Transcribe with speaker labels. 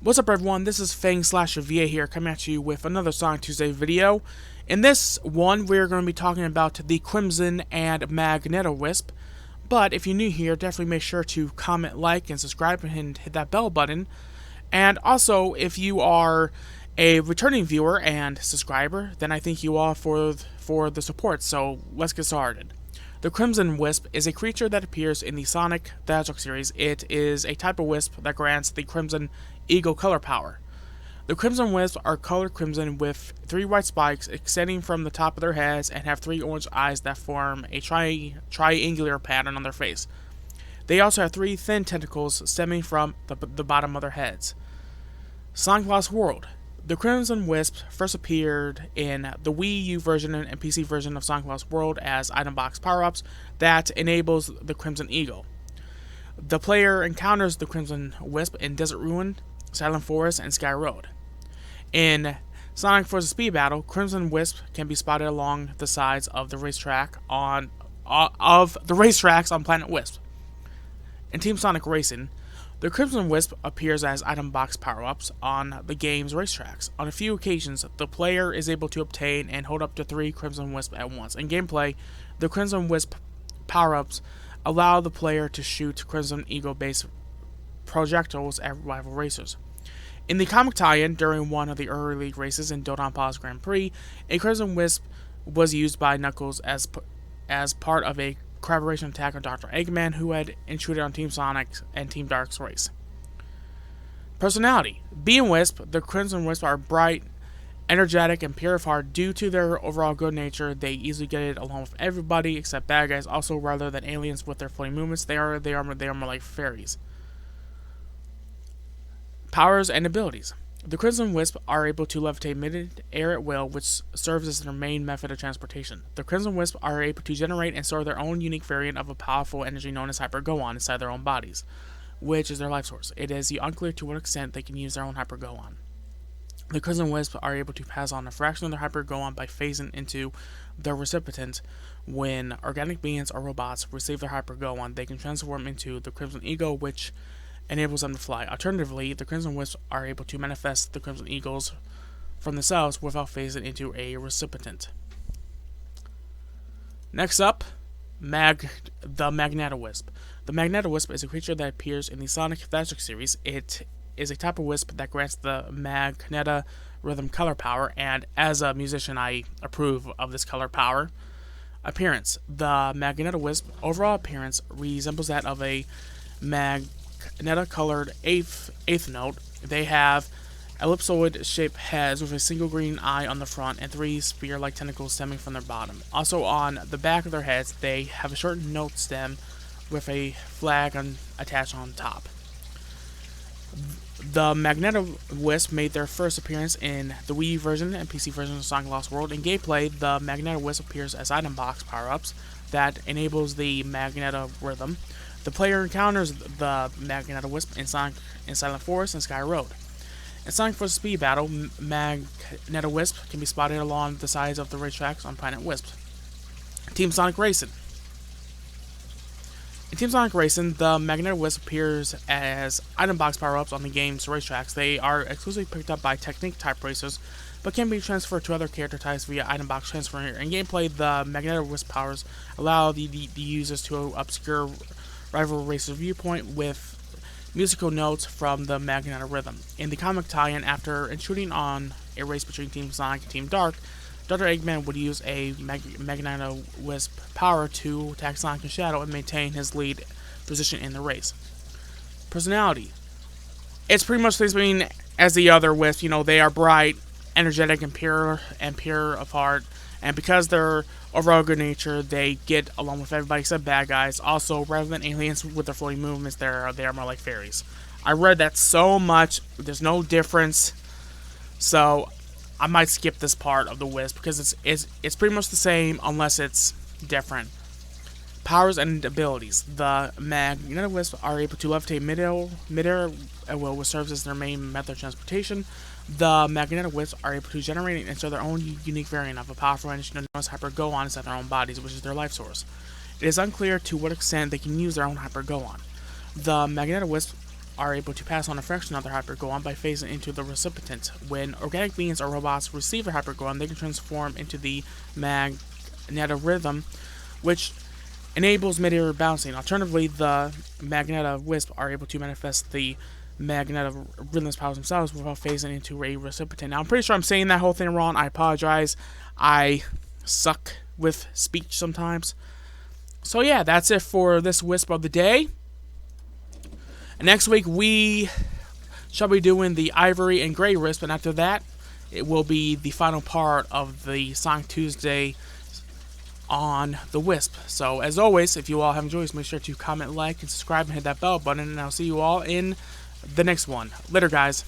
Speaker 1: What's up everyone, this is Fang /VA here coming at you with another Sonic Tuesday video. In this one, we're going to be talking about the Crimson and Magenta Wisp. But if you're new here, definitely make sure to comment, like, and subscribe and hit that bell button. And also, if you are a returning viewer and subscriber, then I thank you all for the support, so let's get started. The Crimson Wisp is a creature that appears in the Sonic the Hedgehog series. It is a type of wisp that grants the Crimson Eagle color power. The Crimson Wisps are colored crimson with 3 white spikes extending from the top of their heads and have 3 orange eyes that form a triangular pattern on their face. They also have 3 thin tentacles stemming from the bottom of their heads. Sonic Lost World. The Crimson Wisp first appeared in the Wii U version and PC version of Sonic Lost World as item box power-ups that enables the Crimson Eagle. The player encounters the Crimson Wisp in Desert Ruin, Silent Forest, and Sky Road. In Sonic vs. Speed Battle, Crimson Wisp can be spotted along the sides of the racetracks on Planet Wisp. In Team Sonic Racing, the Crimson Wisp appears as item box power-ups on the game's racetracks. On a few occasions, the player is able to obtain and hold up to 3 Crimson Wisps at once. In gameplay, the Crimson Wisp power-ups allow the player to shoot Crimson Eagle-based projectiles at rival racers. In the comic tie-in, during one of the early races in Dodon Paws Grand Prix, a Crimson Wisp was used by Knuckles as part of a collaboration attack on Dr. Eggman, who had intruded on Team Sonic and Team Dark's race. Personality. Being Wisp, the Crimson Wisp are bright, energetic, and pure of heart. Due to their overall good nature, they easily get it along with everybody except bad guys. Also, rather than aliens with their floating movements, they are more like fairies. Powers and abilities. The Crimson Wisp are able to levitate mid-air at will, which serves as their main method of transportation. The Crimson Wisp are able to generate and store their own unique variant of a powerful energy known as Hyper-Go-On inside their own bodies, which is their life source. It is unclear to what extent they can use their own Hyper-Go-On. The Crimson Wisp are able to pass on a fraction of their Hyper-Go-On by phasing into their recipient. When organic beings or robots receive their Hyper-Go-On, they can transform into the Crimson Eagle, which enables them to fly. Alternatively, the Crimson Wisps are able to manifest the Crimson Eagles from themselves without phasing into a recipient. Next up, the Magenta Wisp. The Magenta Wisp is a creature that appears in the Sonic the Hedgehog series. It is a type of wisp that grants the Magenta rhythm color power, and as a musician, I approve of this color power. Appearance. The Magenta Wisp overall appearance resembles that of a Magenta-colored eighth note. They have ellipsoid-shaped heads with a single green eye on the front and 3 spear-like tentacles stemming from their bottom. Also, on the back of their heads, they have a short note stem with a flag attached on top. The Magenta Wisp made their first appearance in the Wii version and PC version of Sonic Lost World. In gameplay, the Magenta Wisp appears as item box power-ups that enables the Magenta rhythm. The player encounters the Magenta Wisp in Silent Forest and Sky Road. In Sonic vs. Speed Battle, Magenta Wisp can be spotted along the sides of the racetracks on Planet Wisp. Team Sonic Racing. In Team Sonic Racing, the Magenta Wisp appears as item box power-ups on the game's racetracks. They are exclusively picked up by Technique-type racers, but can be transferred to other character types via item box transfer. In gameplay, the Magenta Wisp powers allow the users to obscure rival racer viewpoint with musical notes from the Magenta rhythm. In the comic tie-in, after intruding on a race between Team Sonic and Team Dark, Dr. Eggman would use a Magenta Wisp power to attack Sonic and Shadow and maintain his lead position in the race. Personality. It's pretty much the same as the other Wisps. You know, they are bright, energetic, and pure of heart. And because they're overall good nature, they get along with everybody except bad guys. Also, rather than aliens with their floating movements, they are more like fairies. I read that so much. There's no difference. So I might skip this part of the Wisp because it's pretty much the same unless it's different. Powers and abilities. The Magenta Wisps are able to levitate midair at will, which serves as their main method of transportation. The Magenta Wisps are able to generate and insert their own unique variant of a powerful engine known as Hyper-Go-On inside their own bodies, which is their life source. It is unclear to what extent they can use their own Hyper-Go-On. The Magenta Wisps are able to pass on a fraction of their Hyper-Go-On by phasing into the recipient. When organic beings or robots receive their Hyper-Go-On, they can transform into the Magenta Rhythm, which enables mid-air bouncing. Alternatively, the Magenta Wisp are able to manifest the Magenta Rhythm's powers themselves without phasing into a recipient. Now, I'm pretty sure I'm saying that whole thing wrong. I apologize. I suck with speech sometimes. So yeah, that's it for this Wisp of the day. Next week, we shall be doing the Ivory and Gray Wisp, and after that, it will be the final part of the Sonic Tuesday on the Wisp. So, as always, if you all have enjoyed this, make sure to comment, like, and subscribe, and hit that bell button, and I'll see you all in the next one. Later, guys.